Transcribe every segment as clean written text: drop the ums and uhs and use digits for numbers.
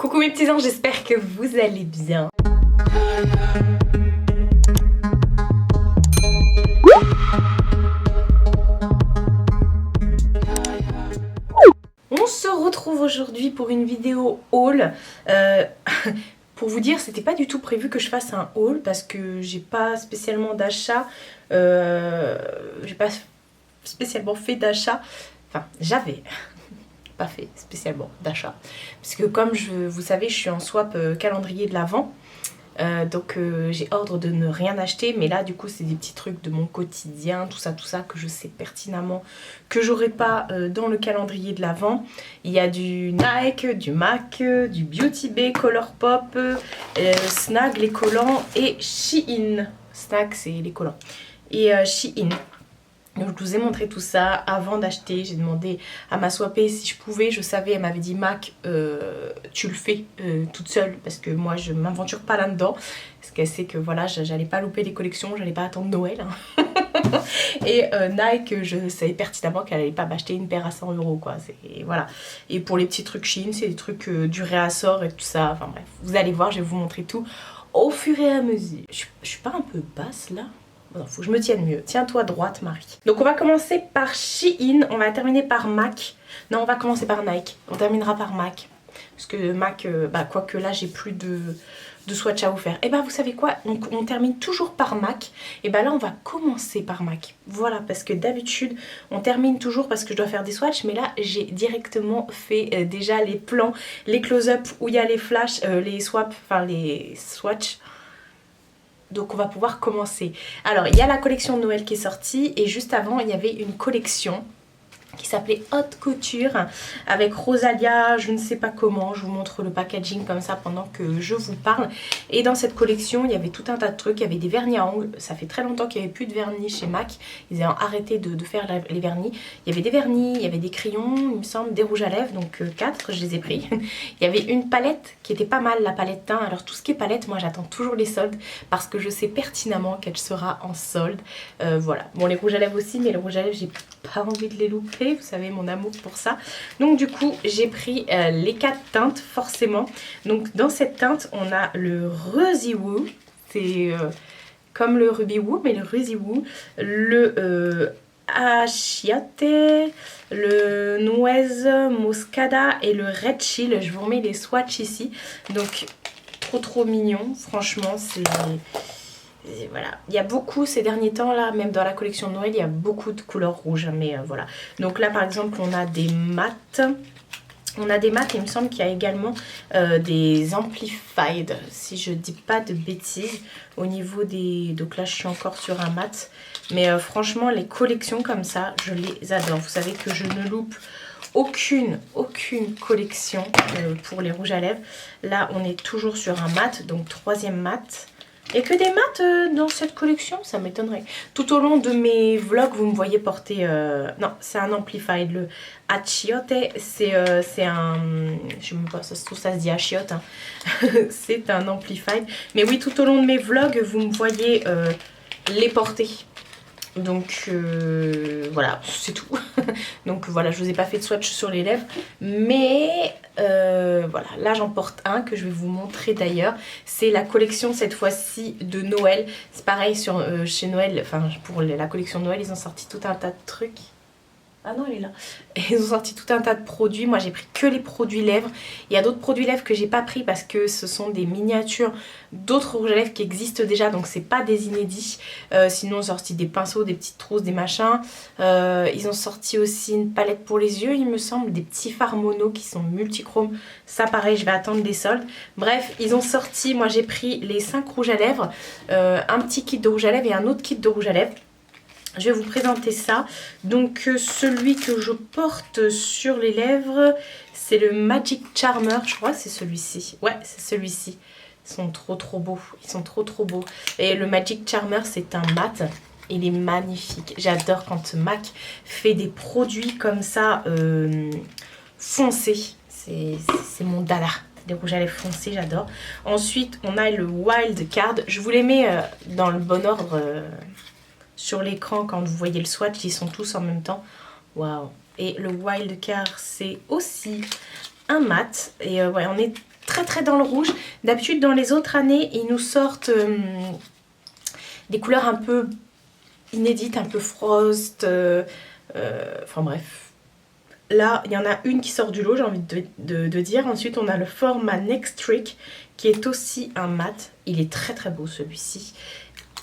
Coucou mes petits anges, j'espère que vous allez bien. On se retrouve aujourd'hui pour une vidéo haul. Pour vous dire, c'était pas du tout prévu que je fasse un haul parce que j'ai pas spécialement d'achat. J'ai pas spécialement fait d'achat. Enfin, j'avais pas fait spécialement d'achat. Parce que comme vous savez, je suis en swap calendrier de l'Avent. Donc j'ai ordre de ne rien acheter, mais là du coup c'est des petits trucs de mon quotidien, tout ça que je sais pertinemment que j'aurai pas dans le calendrier de l'Avent. Il y a du Nike, du MAC, du Beauty Bay, Colourpop, Snag les collants et Shein. Snag c'est les collants et Shein. Donc je vous ai montré tout ça avant d'acheter. J'ai demandé à ma swapée si je pouvais. Je savais, elle m'avait dit Mac, tu le fais toute seule parce que moi je m'aventure pas là-dedans. Parce qu'elle sait que voilà, j'allais pas louper les collections, j'allais pas attendre Noël. Hein. Et Nike, je savais pertinemment qu'elle allait pas m'acheter une paire à 100 € quoi. Voilà. Et pour les petits trucs Shein, c'est des trucs du réassort et tout ça. Enfin bref, vous allez voir, je vais vous montrer tout au fur et à mesure. Je suis pas un peu basse là? Bon, faut que je me tienne mieux. Tiens-toi droite, Marie. Donc on va commencer par Shein, on va terminer par MAC. Non, on va commencer par Nike. On terminera par MAC. Parce que MAC, quoique là, j'ai plus de swatch à vous faire. Et bah, vous savez quoi? On termine toujours par MAC. Et bah là, on va commencer par MAC. Voilà, parce que d'habitude, on termine toujours parce que je dois faire des swatchs. Mais là, j'ai directement fait déjà les plans, les close-up où il y a les flashs, les swaps, enfin les swatchs. Donc on va pouvoir commencer. Alors il y a la collection de Noël qui est sortie et juste avant il y avait une collection qui s'appelait Haute Couture avec Rosalia, je ne sais pas comment, je vous montre le packaging comme ça pendant que je vous parle. Et dans cette collection il y avait tout un tas de trucs, il y avait des vernis à ongles, ça fait très longtemps qu'il n'y avait plus de vernis chez MAC, ils ont arrêté de faire les vernis. Il y avait des vernis, il y avait des crayons, il me semble, des rouges à lèvres, donc 4 je les ai pris. Il y avait une palette qui était pas mal, la palette teint. Alors tout ce qui est palette, moi j'attends toujours les soldes parce que je sais pertinemment qu'elle sera en solde. Voilà, bon les rouges à lèvres aussi, mais les rouges à lèvres j'ai pas envie de les louper. Vous savez mon amour pour ça. Donc du coup j'ai pris les 4 teintes forcément. Donc dans cette teinte on a le Rosy Woo. C'est comme le Ruby Woo mais le Rosy Woo. Le Achiote, le Nuez Moscada et le Red Chill. Je vous remets les swatchs ici. Donc trop mignon. Franchement c'est... Et voilà, il y a beaucoup ces derniers temps là, même dans la collection de Noël, il y a beaucoup de couleurs rouges, mais voilà. Donc là par exemple on a des mats, et il me semble qu'il y a également des amplified, si je dis pas de bêtises, au niveau des... Donc là je suis encore sur un mat, mais franchement les collections comme ça, je les adore. Vous savez que je ne loupe aucune collection pour les rouges à lèvres. Là on est toujours sur un mat, donc 3e mat. Et que des mats dans cette collection, ça m'étonnerait. Tout au long de mes vlogs, vous me voyez porter... Non, c'est un amplified. Le Achiote, c'est un... Je sais même pas, ça se trouve, ça se dit Achiote. Hein. C'est un amplified. Mais oui, tout au long de mes vlogs, vous me voyez les porter. Donc voilà, c'est tout. Donc voilà, je vous ai pas fait de swatch sur les lèvres. Mais voilà, là j'en porte un que je vais vous montrer d'ailleurs. C'est la collection cette fois-ci de Noël. C'est pareil sur, chez Noël, enfin pour la collection de Noël, ils ont sorti tout un tas de trucs. Ah non, elle est là. Ils ont sorti tout un tas de produits. Moi, j'ai pris que les produits lèvres. Il y a d'autres produits lèvres que j'ai pas pris parce que ce sont des miniatures d'autres rouges à lèvres qui existent déjà. Donc, c'est pas des inédits. Sinon, ils ont sorti des pinceaux, des petites trousses, des machins. Ils ont sorti aussi une palette pour les yeux, il me semble. Des petits fards mono qui sont multichromes. Ça, pareil, je vais attendre les soldes. Bref, ils ont sorti... Moi, j'ai pris les 5 rouges à lèvres. Un petit kit de rouge à lèvres et un autre kit de rouge à lèvres. Je vais vous présenter ça. Donc celui que je porte sur les lèvres, c'est le Magic Charmer. Je crois que c'est celui-ci. Ouais, c'est celui-ci. Ils sont trop beaux. Ils sont trop beaux. Et le Magic Charmer, c'est un mat. Il est magnifique. J'adore quand MAC fait des produits comme ça foncés. C'est mon dada. Des rouges à lèvres foncés, j'adore. Ensuite, on a le Wild Card. Je vous les mets dans le bon ordre... sur l'écran quand vous voyez le swatch, ils sont tous en même temps. Waouh. Et le Wild Card, c'est aussi un mat. Et ouais, on est très dans le rouge. D'habitude dans les autres années ils nous sortent des couleurs un peu inédites, un peu frost, enfin bref. Là, il y en a une qui sort du lot, j'ai envie de dire. Ensuite, on a le format Next Trick, qui est aussi un mat. Il est très beau, celui-ci.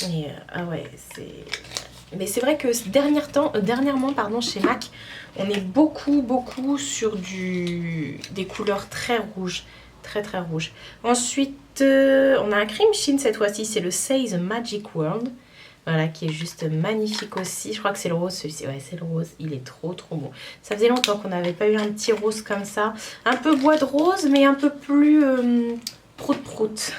Et ah ouais, c'est... Mais c'est vrai que dernièrement, pardon, chez MAC, on est beaucoup sur des couleurs très rouges. Très rouges. Ensuite, on a un cream sheen cette fois-ci, c'est le Say The Magic World. Voilà, qui est juste magnifique aussi. Je crois que c'est le rose celui-ci. Ouais, c'est le rose. Il est trop beau. Ça faisait longtemps qu'on n'avait pas eu un petit rose comme ça. Un peu bois de rose, mais un peu plus prout.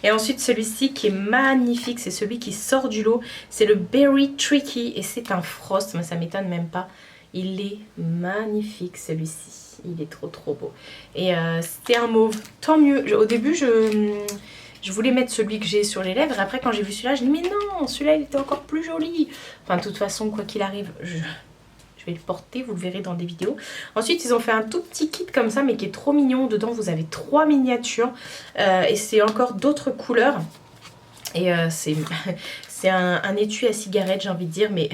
Et ensuite, celui-ci qui est magnifique, c'est celui qui sort du lot. C'est le Berry Tricky et c'est un frost. Mais ça m'étonne même pas. Il est magnifique celui-ci. Il est trop beau. Et c'était un mauve. Tant mieux. Au début, je voulais mettre celui que j'ai sur les lèvres. Après, quand j'ai vu celui-là, je dis mais non, celui-là, il était encore plus joli. Enfin, de toute façon, quoi qu'il arrive, je vais le porter. Vous le verrez dans des vidéos. Ensuite, ils ont fait un tout petit kit comme ça, mais qui est trop mignon. Dedans, vous avez 3 miniatures. Et c'est encore d'autres couleurs. Et c'est un étui à cigarette, j'ai envie de dire. Mais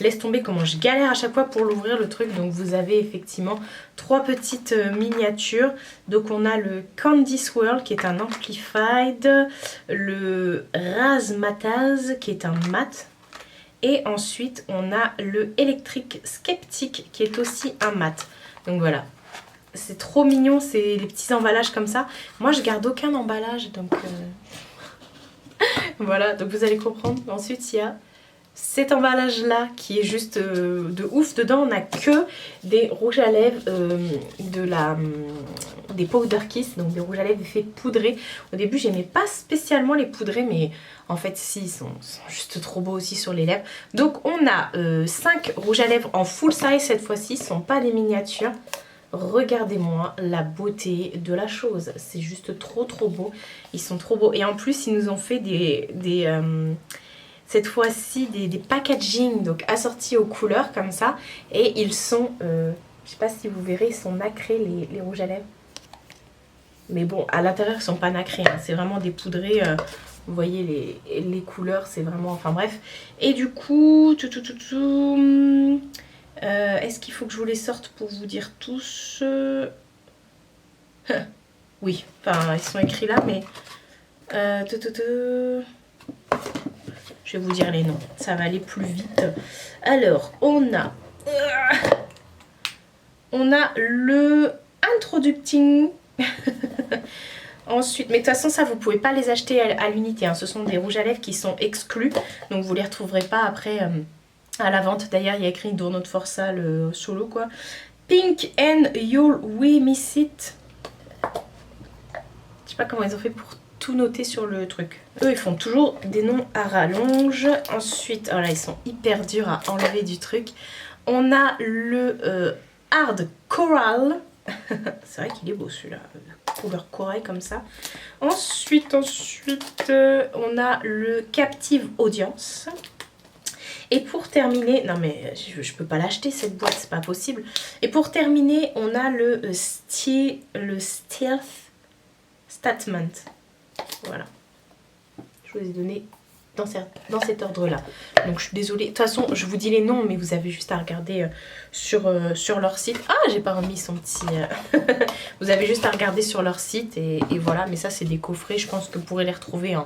laisse tomber comment je galère à chaque fois pour l'ouvrir le truc. Donc vous avez effectivement 3 petites miniatures. Donc on a le Candy Swirl qui est un Amplified. Le Razzmatazz qui est un mat. Et ensuite on a le Electric Skeptic qui est aussi un mat. Donc voilà. C'est trop mignon, c'est les petits emballages comme ça. Moi je garde aucun emballage donc... Voilà, donc vous allez comprendre. Ensuite, il y a cet emballage-là qui est juste de ouf. Dedans, on n'a que des rouges à lèvres, des powder kiss, donc des rouges à lèvres effets poudrés. Au début, j'aimais pas spécialement les poudrés, mais en fait, si, ils sont juste trop beaux aussi sur les lèvres. Donc, on a 5 rouges à lèvres en full size cette fois-ci. Ce ne sont pas des miniatures. Regardez-moi la beauté de la chose, c'est juste trop beau, ils sont trop beaux et en plus ils nous ont fait cette fois-ci des packaging donc assortis aux couleurs comme ça et ils sont, je sais pas si vous verrez, ils sont nacrés les rouges à lèvres, mais bon à l'intérieur ils sont pas nacrés, hein. C'est vraiment des poudrés, vous voyez les couleurs, c'est vraiment, enfin bref, et du coup est-ce qu'il faut que je vous les sorte pour vous dire tous Oui, enfin ils sont écrits là, mais je vais vous dire les noms, ça va aller plus vite. Alors, on a le Introducing. Ensuite, mais de toute façon ça vous pouvez pas les acheter à l'unité, hein. Ce sont des rouges à lèvres qui sont exclus, donc vous les retrouverez pas après à la vente. D'ailleurs il y a écrit Do Not Force le solo quoi. Pink and You'll We Miss It. Je sais pas comment ils ont fait pour tout noter sur le truc. Eux ils font toujours des noms à rallonge. Ensuite, oh là ils sont hyper durs à enlever du truc. On a le Hard Coral. C'est vrai qu'il est beau celui-là, couleur corail comme ça. Ensuite, on a le Captive Audience. Et pour terminer, non mais je peux pas l'acheter cette boîte, c'est pas possible. Et pour terminer, on a le Stealth Statement. Voilà. Je vous ai donné dans cet ordre-là. Donc je suis désolée. De toute façon, je vous dis les noms, mais vous avez juste à regarder sur leur site. Ah, j'ai pas remis son petit... Vous avez juste à regarder sur leur site et voilà. Mais ça, c'est des coffrets. Je pense que vous pourrez les retrouver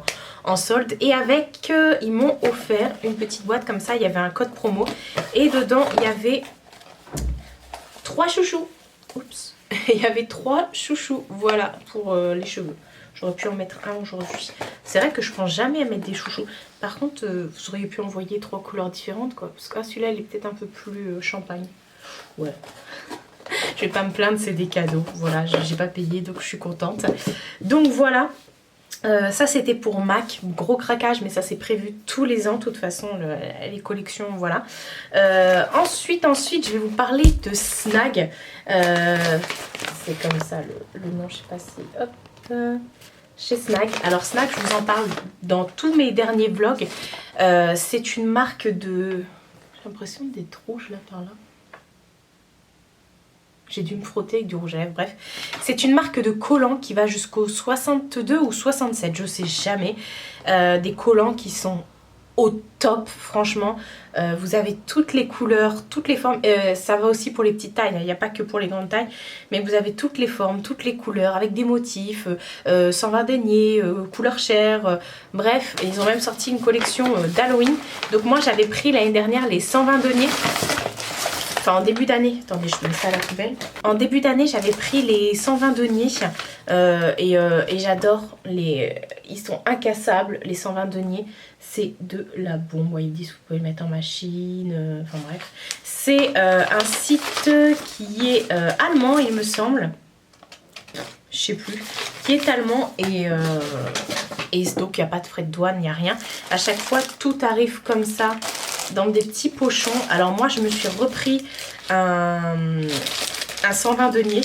en solde. Et avec, ils m'ont offert une petite boîte comme ça. Il y avait un code promo. Et dedans, il y avait 3 chouchous. Oups. Il y avait 3 chouchous. Voilà, pour les cheveux. J'aurais pu en mettre un aujourd'hui. C'est vrai que je pense jamais à mettre des chouchous. Par contre, vous auriez pu envoyer 3 couleurs différentes, quoi. Parce que celui-là, il est peut-être un peu plus champagne. Ouais. Je vais pas me plaindre, c'est des cadeaux. Voilà, j'ai pas payé, donc je suis contente. Donc voilà. Ça, c'était pour MAC. Gros craquage, mais ça, c'est prévu tous les ans. De toute façon, les collections, voilà. Ensuite, je vais vous parler de Snag. C'est comme ça le nom, je sais pas si... Hop... Chez Snag. Alors Snag, je vous en parle dans tous mes derniers vlogs. C'est une marque de... J'ai l'impression d'être rouge là par là. J'ai dû me frotter avec du rouge à lèvres, bref. C'est une marque de collants qui va jusqu'au 62 ou 67, je sais jamais. Des collants qui sont au top, franchement. Vous avez toutes les couleurs, toutes les formes. Ça va aussi pour les petites tailles, il n'y a pas que pour les grandes tailles. Mais vous avez toutes les formes, toutes les couleurs, avec des motifs, 120 deniers, couleur chair. Bref, ils ont même sorti une collection d'Halloween. Donc moi j'avais pris l'année dernière les 120 deniers. Enfin en denier d'année, attendez je mets ça à la poubelle. En début d'année j'avais pris les 120 deniers et j'adore les... Ils sont incassables les 120 deniers, c'est de la bombe. Vous voyez, ils disent vous pouvez le mettre en machine, enfin bref. C'est un site qui est allemand il me semble, je sais plus, qui est allemand et donc il n'y a pas de frais de douane, il n'y a rien. À chaque fois tout arrive comme ça dans des petits pochons. Alors moi je me suis repris un 120 deniers,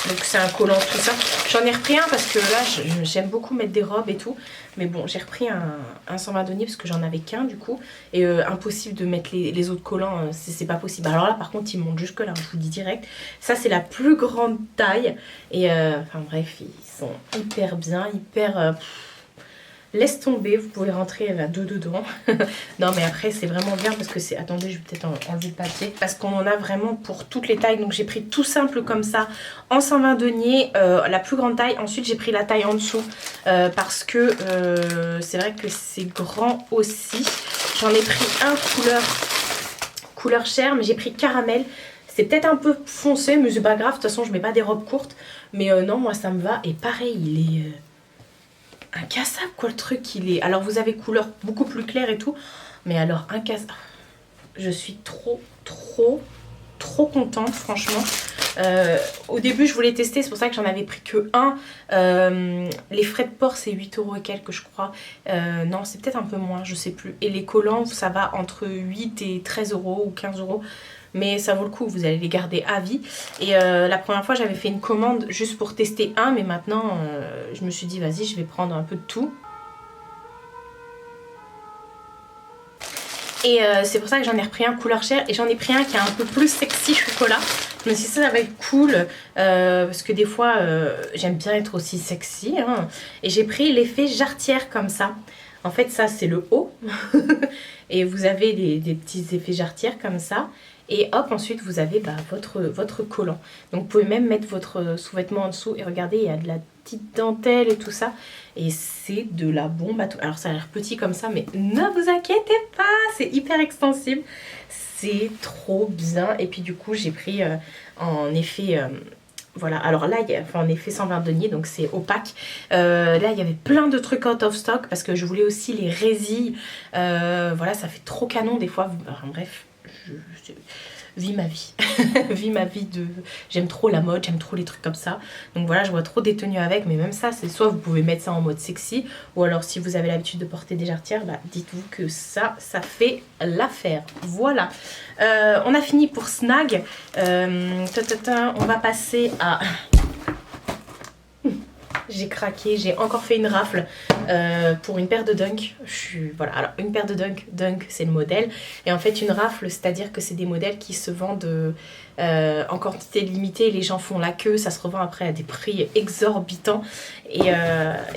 donc c'est un collant tout ça. J'en ai repris un parce que là j'aime beaucoup mettre des robes et tout, mais bon j'ai repris un 120 deniers parce que j'en avais qu'un du coup, et impossible de mettre les autres collants, c'est pas possible. Alors là par contre ils montent jusque là, je vous dis direct, ça c'est la plus grande taille et enfin bref ils sont hyper bien, hyper... laisse tomber, vous pouvez rentrer à deux dedans. Non mais après c'est vraiment bien parce que c'est... Attendez, je vais peut-être enlever le papier. Parce qu'on en a vraiment pour toutes les tailles. Donc j'ai pris tout simple comme ça en 120 deniers, la plus grande taille. Ensuite j'ai pris la taille en dessous parce que c'est vrai que c'est grand aussi. J'en ai pris un couleur chair, mais j'ai pris caramel. C'est peut-être un peu foncé mais c'est pas grave. De toute façon je mets pas des robes courtes. Mais non, moi ça me va. Et pareil, il est... incassable quoi le truc, il est... Alors vous avez couleur beaucoup plus claire et tout, mais alors incassable. Je suis trop contente franchement. Au début je voulais tester, c'est pour ça que j'en avais pris que un. Les frais de port c'est 8 € et quelques je crois. Non c'est peut-être un peu moins, je sais plus. Et les collants ça va entre 8 et 13 € ou 15 €. Mais ça vaut le coup, vous allez les garder à vie. Et la première fois j'avais fait une commande juste pour tester un, mais maintenant je me suis dit vas-y je vais prendre un peu de tout. Et c'est pour ça que j'en ai repris un couleur chair et j'en ai pris un qui est un peu plus sexy chocolat. Je me suis dit ça va être cool parce que des fois j'aime bien être aussi sexy hein. Et j'ai pris l'effet jarretière comme ça. En fait ça c'est le haut et vous avez des petits effets jarretières comme ça. Et hop, ensuite vous avez votre collant. Donc vous pouvez même mettre votre sous-vêtement en dessous. Et regardez, il y a de la petite dentelle et tout ça. Et c'est de la bombe à tout. Alors ça a l'air petit comme ça, mais ne vous inquiétez pas, c'est hyper extensible. C'est trop bien. Et puis du coup, j'ai pris en effet... voilà, alors là, en effet 120 deniers, donc c'est opaque. Là, il y avait plein de trucs out of stock parce que je voulais aussi les résilles. Voilà, ça fait trop canon des fois. Enfin, bref, je vis ma vie. Vis ma vie de... J'aime trop la mode, j'aime trop les trucs comme ça. Donc voilà, je vois trop des tenues avec, mais même ça, c'est soit vous pouvez mettre ça en mode sexy, ou alors si vous avez l'habitude de porter des jarretières, bah, dites-vous que ça fait l'affaire. Voilà. On a fini pour Snag. On va passer à... J'ai craqué, j'ai encore fait une rafle pour une paire de Dunk. Voilà, alors une paire de Dunk c'est le modèle. Et en fait une rafle, c'est-à-dire que c'est des modèles qui se vendent en quantité limitée. Les gens font la queue, ça se revend après à des prix exorbitants. Et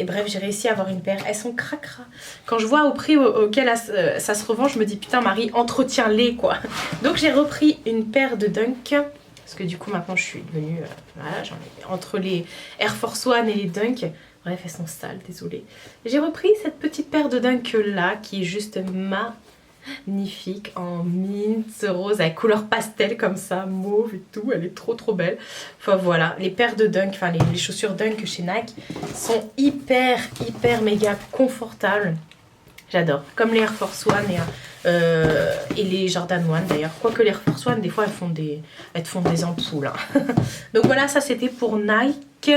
bref, j'ai réussi à avoir une paire. Elles sont cracra. Quand je vois au prix auquel ça se revend, je me dis putain Marie, entretiens-les quoi. Donc j'ai repris une paire de Dunk. Parce que du coup maintenant je suis devenue, voilà, j'en ai entre les Air Force One et les Dunk, bref elles sont sales, désolée. J'ai repris cette petite paire de Dunk là qui est juste magnifique en mint rose avec couleur pastel comme ça, mauve et tout, elle est trop belle. Enfin voilà, les paires de Dunk, enfin les chaussures Dunk chez Nike sont hyper méga confortables. J'adore, comme les Air Force One et les Jordan 1 d'ailleurs. Quoique les Air Force One, des fois elles font des ampoules. Hein. Donc voilà, ça c'était pour Nike.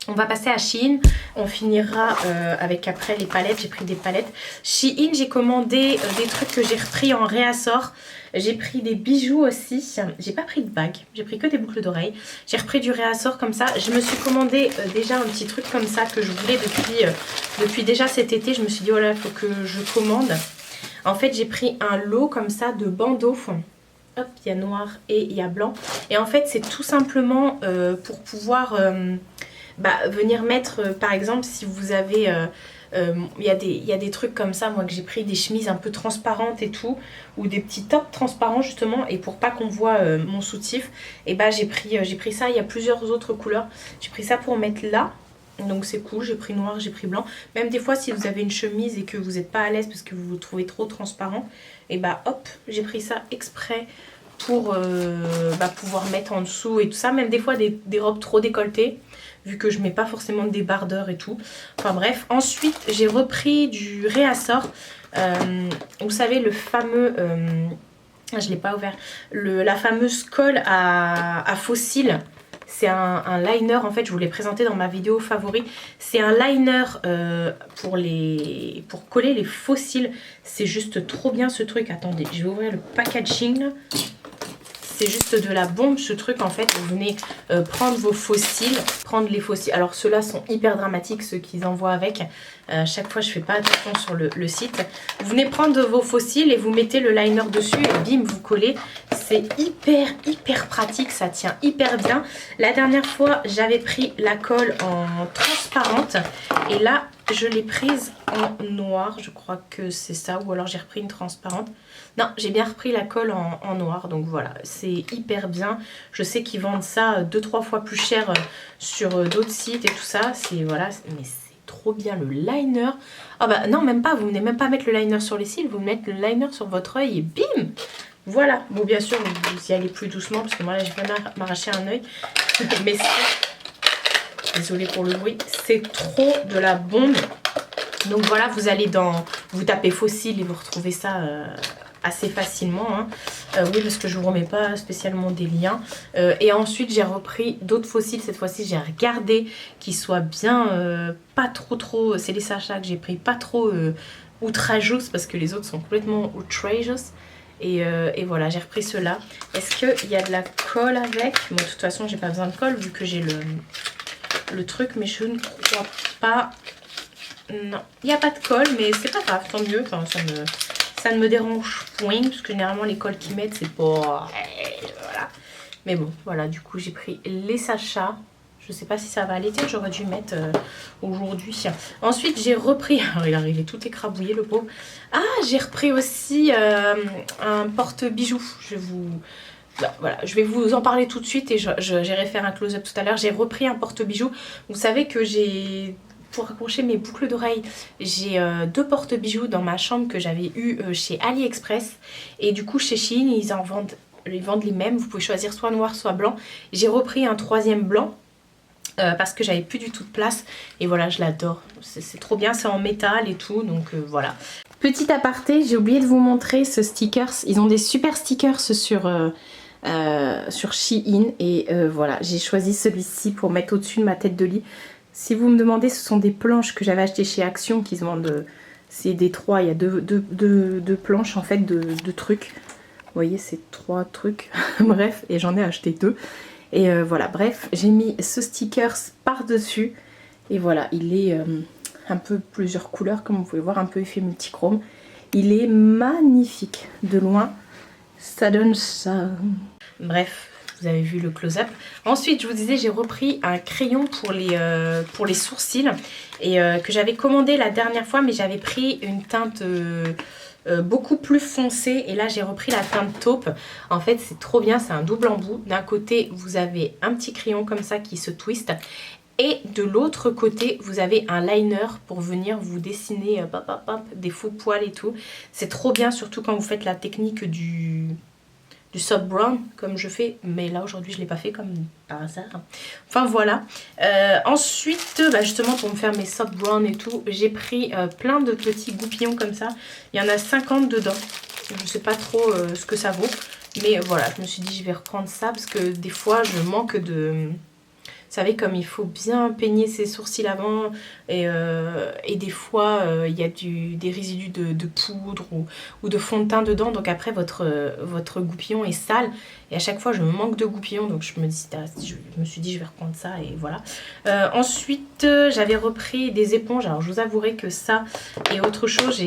On va passer à Shein. On finira avec après les palettes. J'ai pris des palettes. Shein, j'ai commandé des trucs que j'ai repris en réassort. J'ai pris des bijoux aussi. J'ai pas pris de bague. J'ai pris que des boucles d'oreilles. J'ai repris du réassort comme ça. Je me suis commandé déjà un petit truc comme ça que je voulais depuis déjà cet été. Je me suis dit, voilà, il faut que je commande. En fait, j'ai pris un lot comme ça de bandeaux. hop, il y a noir et il y a blanc. Et en fait, c'est tout simplement pour pouvoir venir mettre, par exemple, si vous avez... il y a des trucs comme ça, moi, que j'ai pris des chemises un peu transparentes et tout, ou des petits tops transparents justement, et pour pas qu'on voit mon soutif, et bah j'ai pris ça. Il y a plusieurs autres couleurs. J'ai pris ça pour mettre là, donc c'est cool. J'ai pris noir, j'ai pris blanc. Même des fois, si vous avez une chemise et que vous n'êtes pas à l'aise parce que vous vous trouvez trop transparent, et bah hop, j'ai pris ça exprès pour pouvoir mettre en dessous et tout ça. Même des fois des robes trop décolletées, vu que je mets pas forcément de débardeur et tout. Enfin bref, ensuite j'ai repris du réassort. Vous savez, le fameux... je l'ai pas ouvert. La fameuse colle à faux cils. C'est un liner, en fait, je vous l'ai présenté dans ma vidéo favori. C'est un liner pour coller les faux cils. C'est juste trop bien ce truc. Attendez, je vais ouvrir le packaging là. C'est juste de la bombe ce truc en fait. Vous venez prendre vos faux cils, prendre les faux cils. Alors ceux-là sont hyper dramatiques, ceux qu'ils envoient avec. Chaque fois je fais pas attention sur le site. Vous venez prendre vos faux cils et vous mettez le liner dessus et bim, vous collez. C'est hyper pratique, ça tient hyper bien. La dernière fois j'avais pris la colle en transparente et là je l'ai prise en noir. Je crois que c'est ça, ou alors j'ai repris une transparente. Non, j'ai bien repris la colle en noir, donc voilà, c'est hyper bien. Je sais qu'ils vendent ça 2-3 fois plus cher sur d'autres sites et tout ça. C'est voilà, mais c'est trop bien le liner. Ah bah non, même pas, vous venez même pas mettre le liner sur les cils, vous mettez le liner sur votre œil et bim. Voilà, bon bien sûr, vous y allez plus doucement parce que moi là je viens m'arracher un œil. Mais c'est... Désolée pour le bruit, c'est trop de la bombe. Donc voilà, vous allez vous tapez faux cils et vous retrouvez ça... assez facilement hein. Oui, parce que je vous remets pas spécialement des liens et ensuite j'ai repris d'autres faux cils. Cette fois-ci j'ai regardé qu'ils soient bien pas trop, c'est les sachets que j'ai pris, pas trop outrageous parce que les autres sont complètement outrageous et voilà, j'ai repris ceux-là. Est-ce qu'il y a de la colle avec? Bon, de toute façon j'ai pas besoin de colle vu que j'ai le truc, mais je ne crois pas. Non, il n'y a pas de colle, mais c'est pas grave, tant mieux. Enfin, ça ne me dérange point, parce que généralement les colles qu'ils mettent c'est pas... Voilà. Mais bon, voilà, du coup j'ai pris les sachets. Je sais pas si ça va aller, tiens, j'aurais dû mettre aujourd'hui. Ensuite j'ai repris, alors il est arrivé tout écrabouillé le pauvre. Ah, j'ai repris aussi un porte-bijoux. Voilà, je vais vous en parler tout de suite et j'irai faire un close-up tout à l'heure. J'ai repris un porte-bijoux. Vous savez que j'ai... Pour accrocher mes boucles d'oreilles, j'ai deux porte-bijoux dans ma chambre que j'avais eu chez AliExpress. Et du coup chez Shein, ils vendent les mêmes. Vous pouvez choisir soit noir soit blanc. J'ai repris un troisième blanc parce que j'avais plus du tout de place. Et voilà, je l'adore. C'est trop bien, c'est en métal et tout. Donc voilà. Petit aparté, j'ai oublié de vous montrer ce stickers. Ils ont des super stickers sur Shein. Et voilà, j'ai choisi celui-ci pour mettre au-dessus de ma tête de lit. Si vous me demandez, ce sont des planches que j'avais achetées chez Action, qui se vendent, c'est des 3, il y a deux planches en fait de trucs. Vous voyez, c'est 3 trucs, bref, et j'en ai acheté 2. Et voilà, bref, j'ai mis ce stickers par-dessus. Et voilà, il est un peu plusieurs couleurs, comme vous pouvez voir, un peu effet multichrome. Il est magnifique, de loin, ça donne ça. Bref. Vous avez vu le close-up. Ensuite, je vous disais, j'ai repris un crayon pour les sourcils et que j'avais commandé la dernière fois, mais j'avais pris une teinte beaucoup plus foncée. Et là, j'ai repris la teinte taupe. En fait, c'est trop bien, c'est un double embout. D'un côté, vous avez un petit crayon comme ça qui se twiste. Et de l'autre côté, vous avez un liner pour venir vous dessiner des faux poils et tout. C'est trop bien, surtout quand vous faites la technique du soft brown comme je fais, mais là aujourd'hui je l'ai pas fait comme par hasard. Enfin voilà. Ensuite justement pour me faire mes soft brown et tout, j'ai pris plein de petits goupillons comme ça. Il y en a 50 dedans. Je sais pas trop ce que ça vaut, mais voilà, je me suis dit je vais reprendre ça parce que des fois je manque de... Vous savez, comme il faut bien peigner ses sourcils avant et des fois il y a des résidus de poudre ou de fond de teint dedans, donc après votre goupillon est sale et à chaque fois je manque de goupillon, donc je me suis dit je vais reprendre ça et voilà. Ensuite j'avais repris des éponges. Alors je vous avouerai que ça et autre chose,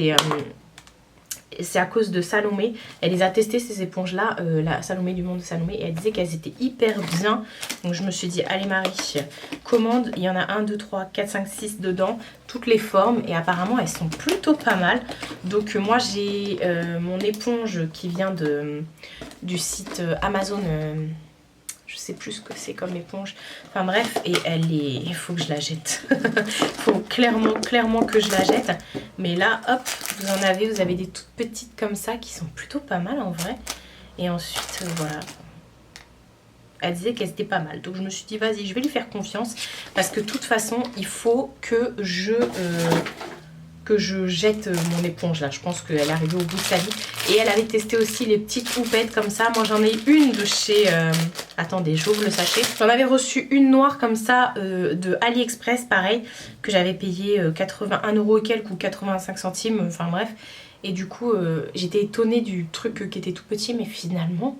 c'est à cause de Salomé. Elle les a testées ces éponges là, la Salomé du monde de Salomé, et elle disait qu'elles étaient hyper bien. Donc je me suis dit allez Marie, commande, il y en a 1, 2, 3, 4, 5, 6 dedans, toutes les formes, et apparemment elles sont plutôt pas mal. Donc moi j'ai mon éponge qui vient du site Amazon, je sais plus ce que c'est comme éponge, enfin bref, et il faut que je la jette. Il faut clairement que je la jette. Mais là hop, vous avez des toutes petites comme ça qui sont plutôt pas mal en vrai. Et ensuite voilà, elle disait qu'elle était pas mal, donc je me suis dit vas-y, je vais lui faire confiance, parce que de toute façon il faut que je jette mon éponge là. Je pense qu'elle est arrivée au bout de sa vie. Et elle avait testé aussi les petites houpettes comme ça. Moi j'en ai une de chez... Attendez, j'ouvre le sachet. J'en avais reçu une noire comme ça de AliExpress, pareil, que j'avais payé 81 € et quelques ou 85 centimes, enfin bref. Et du coup j'étais étonnée du truc qui était tout petit, mais finalement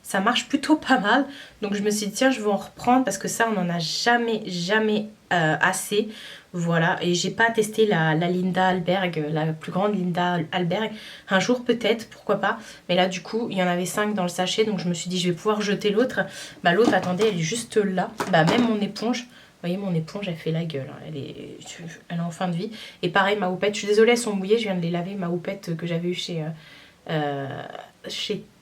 ça marche plutôt pas mal. Donc je me suis dit tiens, je vais en reprendre, parce que ça on n'en a jamais assez. Voilà, et j'ai pas testé la Linda Alberg, la plus grande Linda Alberg. Un jour peut-être, pourquoi pas. Mais là du coup il y en avait 5 dans le sachet, donc je me suis dit je vais pouvoir jeter l'autre. Bah l'autre, attendez, elle est juste là. Bah même mon éponge, vous voyez mon éponge elle fait la gueule, hein. Elle est en fin de vie. Et pareil ma houppette, je suis désolée elles sont mouillées, je viens de les laver. Ma houppette que j'avais eu chez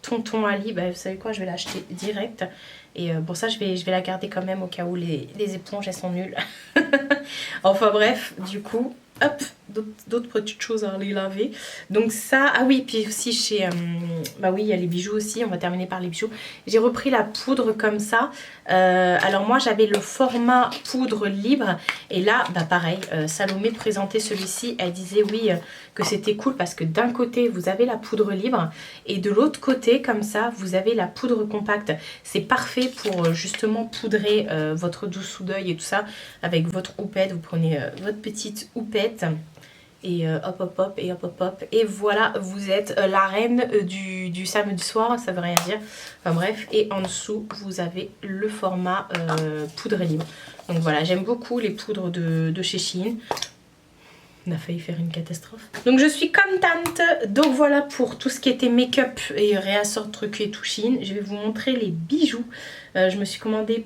Tonton Ali, bah vous savez quoi, je vais l'acheter direct. Et bon ça je vais la garder quand même au cas où les éponges elles sont nulles. Enfin bref, du coup, hop, d'autres petites choses à les laver. Donc ça, ah oui, puis aussi chez... bah oui, il y a les bijoux aussi, on va terminer par les bijoux. J'ai repris la poudre comme ça. Alors moi j'avais le format poudre libre. Et là, bah pareil, Salomé présentait celui-ci. Elle disait oui, que c'était cool parce que d'un côté vous avez la poudre libre. Et de l'autre côté, comme ça, vous avez la poudre compacte. C'est parfait pour justement poudrer votre dessous d'œil et tout ça. Avec votre houppette, vous prenez votre petite houppette. Et hop hop hop et hop hop hop. Et voilà, vous êtes la reine du samedi soir, ça veut rien dire. Enfin bref, et en dessous, vous avez le format poudre libre. Donc voilà, j'aime beaucoup les poudres de chez Shein. On a failli faire une catastrophe. Donc je suis contente. Donc voilà pour tout ce qui était make-up et réassort trucs et tout Shein. Je vais vous montrer les bijoux. Je me suis commandé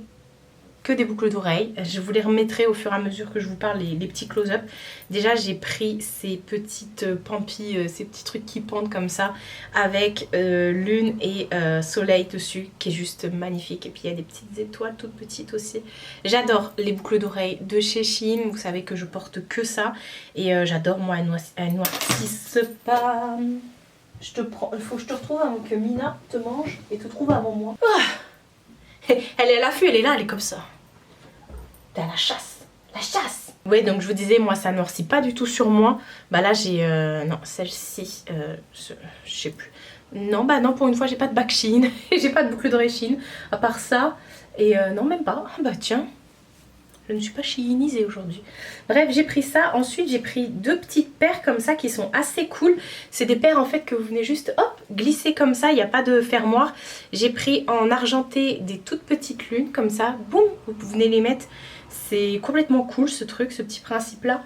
que des boucles d'oreilles. Je vous les remettrai au fur et à mesure que je vous parle les petits close-up. Déjà j'ai pris ces petites pampilles, ces petits trucs qui pendent comme ça, avec lune et soleil dessus, qui est juste magnifique. Et puis il y a des petites étoiles toutes petites aussi. J'adore les boucles d'oreilles de chez Shein. Vous savez que je porte que ça. Et j'adore, moi, elles noircissent pas. Il faut que je te retrouve avant que Mina te mange et te trouve avant moi. Elle est à l'affût, elle est là, elle est comme ça. T'es à la chasse, la chasse. Ouais, donc je vous disais, moi ça noircit pas du tout sur moi. Bah là j'ai, non, celle-ci, je sais plus. Non, bah non, pour une fois j'ai pas de bac Shein, j'ai pas de boucle d'oreille Shein, à part ça. Et non, même pas. Bah tiens, je ne suis pas Sheinisée aujourd'hui. Bref, j'ai pris ça. Ensuite, j'ai pris deux petites paires comme ça qui sont assez cool. C'est des paires en fait que vous venez juste hop, glisser comme ça. Il n'y a pas de fermoir. J'ai pris en argenté des toutes petites lunes comme ça. Boum, vous venez les mettre. C'est complètement cool ce truc, ce petit principe là.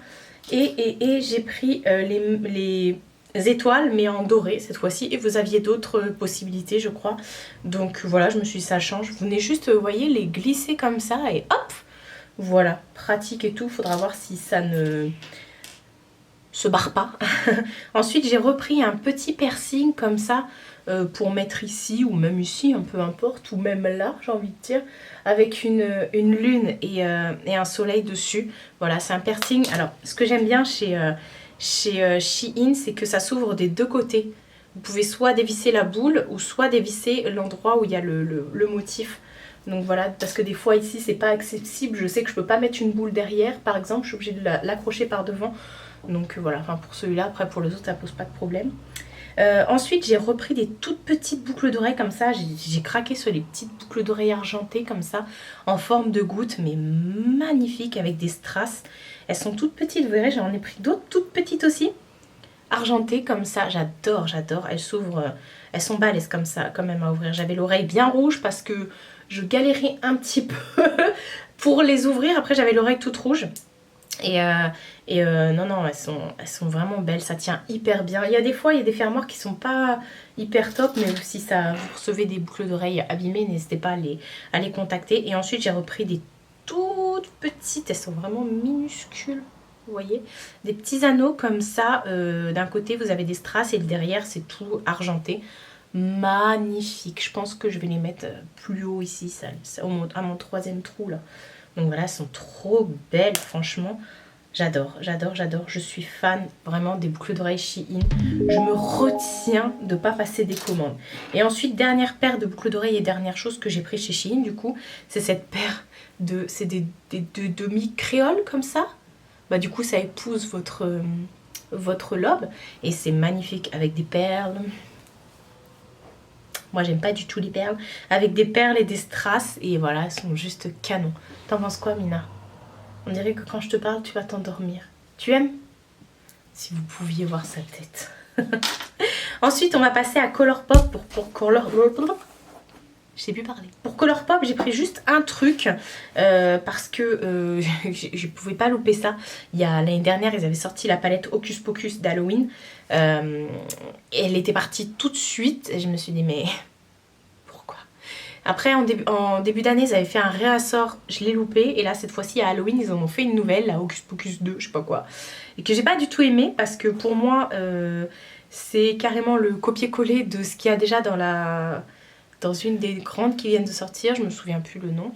Et j'ai pris les étoiles mais en doré cette fois-ci. Et vous aviez d'autres possibilités je crois. Donc voilà, je me suis dit ça change. Vous venez juste, vous voyez, les glisser comme ça et hop. Voilà, pratique et tout, faudra voir si ça ne se barre pas. Ensuite, j'ai repris un petit piercing comme ça pour mettre ici ou même ici, peu importe, ou même là, j'ai envie de dire, avec une lune et un soleil dessus. Voilà, c'est un piercing. Alors, ce que j'aime bien chez Shein, c'est que ça s'ouvre des deux côtés. Vous pouvez soit dévisser la boule ou soit dévisser l'endroit où il y a le motif. Donc voilà, parce que des fois ici c'est pas accessible, je sais que je peux pas mettre une boule derrière par exemple, je suis obligée de l'accrocher par devant. Donc voilà, enfin pour celui-là, après pour les autres ça pose pas de problème. Ensuite j'ai repris des toutes petites boucles d'oreilles comme ça, j'ai craqué sur les petites boucles d'oreilles argentées comme ça, en forme de goutte, mais magnifiques avec des strass. Elles sont toutes petites, vous verrez, j'en ai pris d'autres toutes petites aussi, argentées comme ça, j'adore, elles s'ouvrent, elles sont balèzes comme ça quand même à ouvrir. J'avais l'oreille bien rouge parce que je galérais un petit peu pour les ouvrir. Après j'avais l'oreille toute rouge. Non, non, elles sont vraiment belles, ça tient hyper bien. Il y a des fois, il y a des fermoirs qui sont pas hyper top, mais si ça, vous recevez des boucles d'oreilles abîmées, n'hésitez pas à les contacter. Et ensuite, j'ai repris des toutes petites, elles sont vraiment minuscules, vous voyez, des petits anneaux comme ça. D'un côté, vous avez des strass et derrière, c'est tout argenté. Magnifique, je pense que je vais les mettre plus haut ici, à mon 3e trou là. Donc voilà, elles sont trop belles, franchement. J'adore, j'adore, j'adore. Je suis fan vraiment des boucles d'oreilles Shein. Je me retiens de ne pas passer des commandes. Et ensuite, dernière paire de boucles d'oreilles et dernière chose que j'ai pris chez Shein, du coup, c'est cette paire de... C'est des demi-créoles comme ça. Bah du coup, ça épouse votre lobe. Et c'est magnifique avec des perles. Moi, j'aime pas du tout les perles. Avec des perles et des strass. Et voilà, elles sont juste canon. T'en penses quoi, Mina? On dirait que quand je te parle, tu vas t'endormir. Tu aimes? Si vous pouviez voir sa tête. Ensuite, on va passer à Colourpop pour Colourpop. Je sais plus parler. Pour Colourpop, j'ai pris juste un truc parce que je pouvais pas louper ça. L'année dernière, ils avaient sorti la palette Hocus Pocus d'Halloween. Elle était partie tout de suite. Et je me suis dit, mais pourquoi? Après, en début d'année, ils avaient fait un réassort. Je l'ai loupé. Et là, cette fois-ci, à Halloween, ils en ont fait une nouvelle, la Hocus Pocus 2, je sais pas quoi. Et que j'ai pas du tout aimé parce que pour moi, c'est carrément le copier-coller de ce qu'il y a déjà dans une des grandes qui viennent de sortir, je me souviens plus le nom.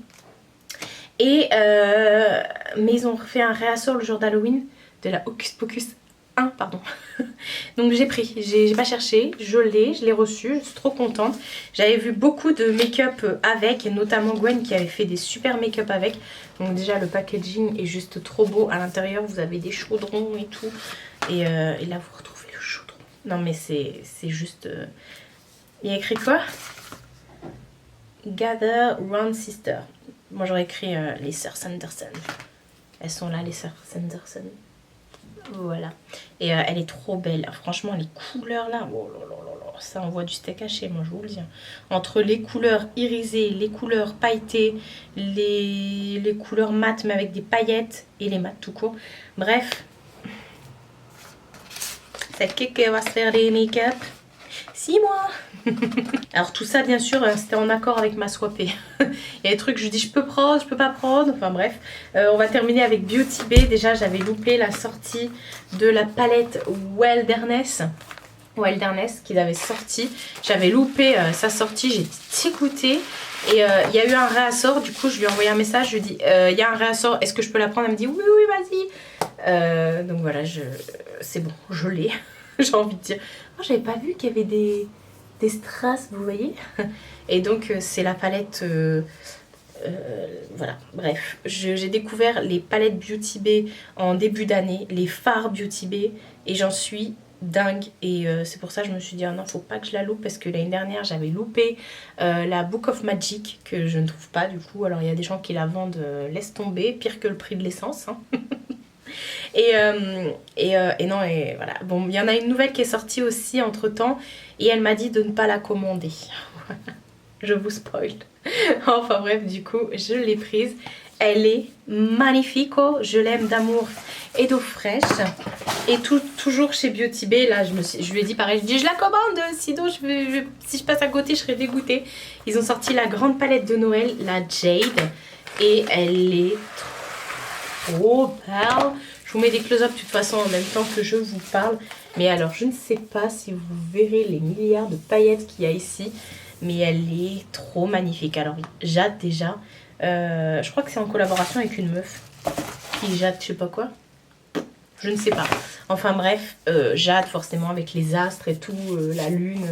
Mais ils ont fait un réassort le jour d'Halloween de la Hocus Pocus 1, pardon. Donc j'ai pris, j'ai pas cherché, je l'ai reçu, je suis trop contente. J'avais vu beaucoup de make-up avec, et notamment Gwen qui avait fait des super make-up avec. Donc déjà le packaging est juste trop beau. À l'intérieur vous avez des chaudrons et tout. Et là vous retrouvez le chaudron. Non mais c'est juste... Il y a écrit quoi? Gather Round Sister. Moi j'aurais écrit les sœurs Sanderson. Elles sont là, les sœurs Sanderson. Voilà. Et elle est trop belle. Franchement, les couleurs là, oh là là là là, ça envoie du steak haché, moi je vous le dis. Entre les couleurs irisées, les couleurs pailletées, les couleurs mates mais avec des paillettes et les mates tout court. Bref. C'est qui va se faire des make-up? 6 mois. Alors tout ça bien sûr c'était en accord avec ma swapée. Il y a des trucs je dis je peux prendre, je peux pas prendre, enfin bref. On va terminer avec Beauty Bay. Déjà j'avais loupé la sortie de la palette Wilderness qu'ils avaient sorti. J'avais loupé sa sortie, j'ai dégoûté. Et il y a eu un réassort, du coup je lui ai envoyé un message, je lui ai dit il y a un réassort, est-ce que je peux la prendre? Elle me dit oui oui vas-y. Donc voilà, c'est bon, je l'ai. J'ai envie de dire. Moi j'avais pas vu qu'il y avait des strass, vous voyez. Et donc c'est la palette voilà, bref, j'ai découvert les palettes Beauty Bay en début d'année, les fards Beauty Bay, et j'en suis dingue. Et c'est pour ça que je me suis dit ah non, faut pas que je la loupe, parce que l'année dernière j'avais loupé la Book of Magic que je ne trouve pas du coup. Alors il y a des gens qui la vendent, laisse tomber, pire que le prix de l'essence hein. Et non, et voilà. Bon, il y en a une nouvelle qui est sortie aussi entre temps et elle m'a dit de ne pas la commander. Je vous spoil. Enfin bref, du coup, je l'ai prise. Elle est magnifique, oh, je l'aime d'amour et d'eau fraîche. Et toujours chez Beauty Bay, là je lui ai dit pareil, je dis je la commande, sinon si je passe à côté je serais dégoûtée. Ils ont sorti la grande palette de Noël, la Jade, et elle est trop belle. Je vous mets des close-up de toute façon en même temps que je vous parle. Mais alors, je ne sais pas si vous verrez les milliards de paillettes qu'il y a ici. Mais elle est trop magnifique. Alors, Jade déjà. Je crois que c'est en collaboration avec une meuf. Qui Jade, je sais pas quoi. Je ne sais pas. Enfin bref, Jade forcément avec les astres et tout, la lune.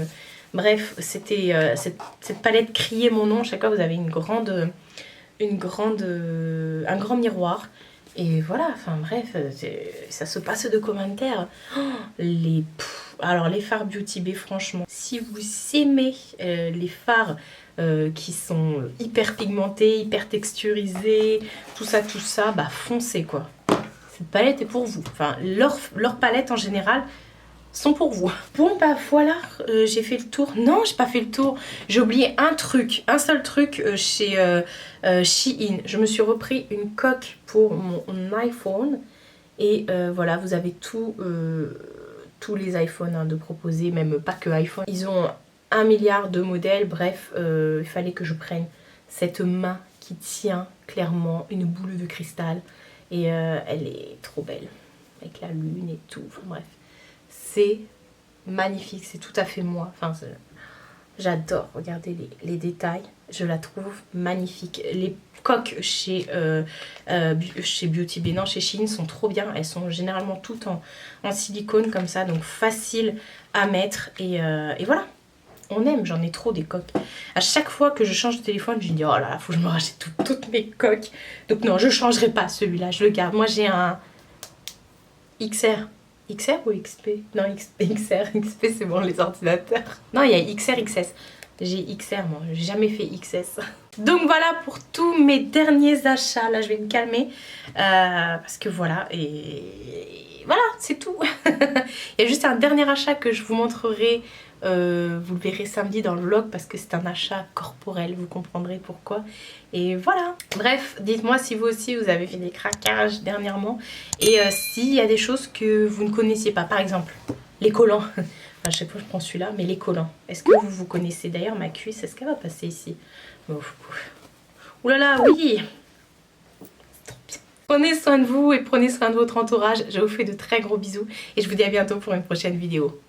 Bref, c'était cette palette criait mon nom. Chaque fois, vous avez un grand miroir. Et voilà, enfin bref, ça se passe de commentaires. Oh, alors les fards Beauty Bay, franchement, si vous aimez les fards qui sont hyper pigmentés, hyper texturisés, tout ça, bah foncez quoi. Cette palette est pour vous. Enfin, leur palette en général sont pour vous. Bon bah voilà, j'ai fait le tour. Non, j'ai pas fait le tour. J'ai oublié un seul truc chez Shein. Je me suis repris une coque pour mon iPhone. Et voilà, vous avez tous les iPhones hein, de proposer, même pas que iPhone. Ils ont 1 milliard de modèles, bref, il fallait que je prenne cette main qui tient clairement une boule de cristal. Et elle est trop belle, avec la lune et tout, enfin bref. C'est magnifique, c'est tout à fait moi. Enfin, j'adore, regardez les détails, je la trouve magnifique. Les coques chez Beauty Bay, non, chez Shein sont trop bien. Elles sont généralement toutes en silicone comme ça, donc facile à mettre. Et voilà, on aime, j'en ai trop des coques. À chaque fois que je change de téléphone, je me dis oh là là, faut que je me rachète toutes mes coques. Donc non, je changerai pas celui-là, je le garde. Moi j'ai un XR. XR ou XP? Non, XR. XP c'est bon, les ordinateurs. Non, il y a XR, XS. J'ai XR, moi. J'ai jamais fait XS. Donc voilà pour tous mes derniers achats. Là, je vais me calmer. Parce que voilà. Et voilà, c'est tout. Il y a juste un dernier achat que je vous montrerai. Vous le verrez samedi dans le vlog parce que c'est un achat corporel, vous comprendrez pourquoi. Et voilà. Bref, dites-moi si vous aussi vous avez fait des craquages dernièrement et s'il y a des choses que vous ne connaissiez pas. Par exemple, les collants. Enfin, à chaque fois je prends celui-là, mais les collants. Est-ce que vous connaissez d'ailleurs ma cuisse? Est-ce qu'elle va passer ici? Ouh là là, oui. Prenez soin de vous et prenez soin de votre entourage. Je vous fais de très gros bisous et je vous dis à bientôt pour une prochaine vidéo.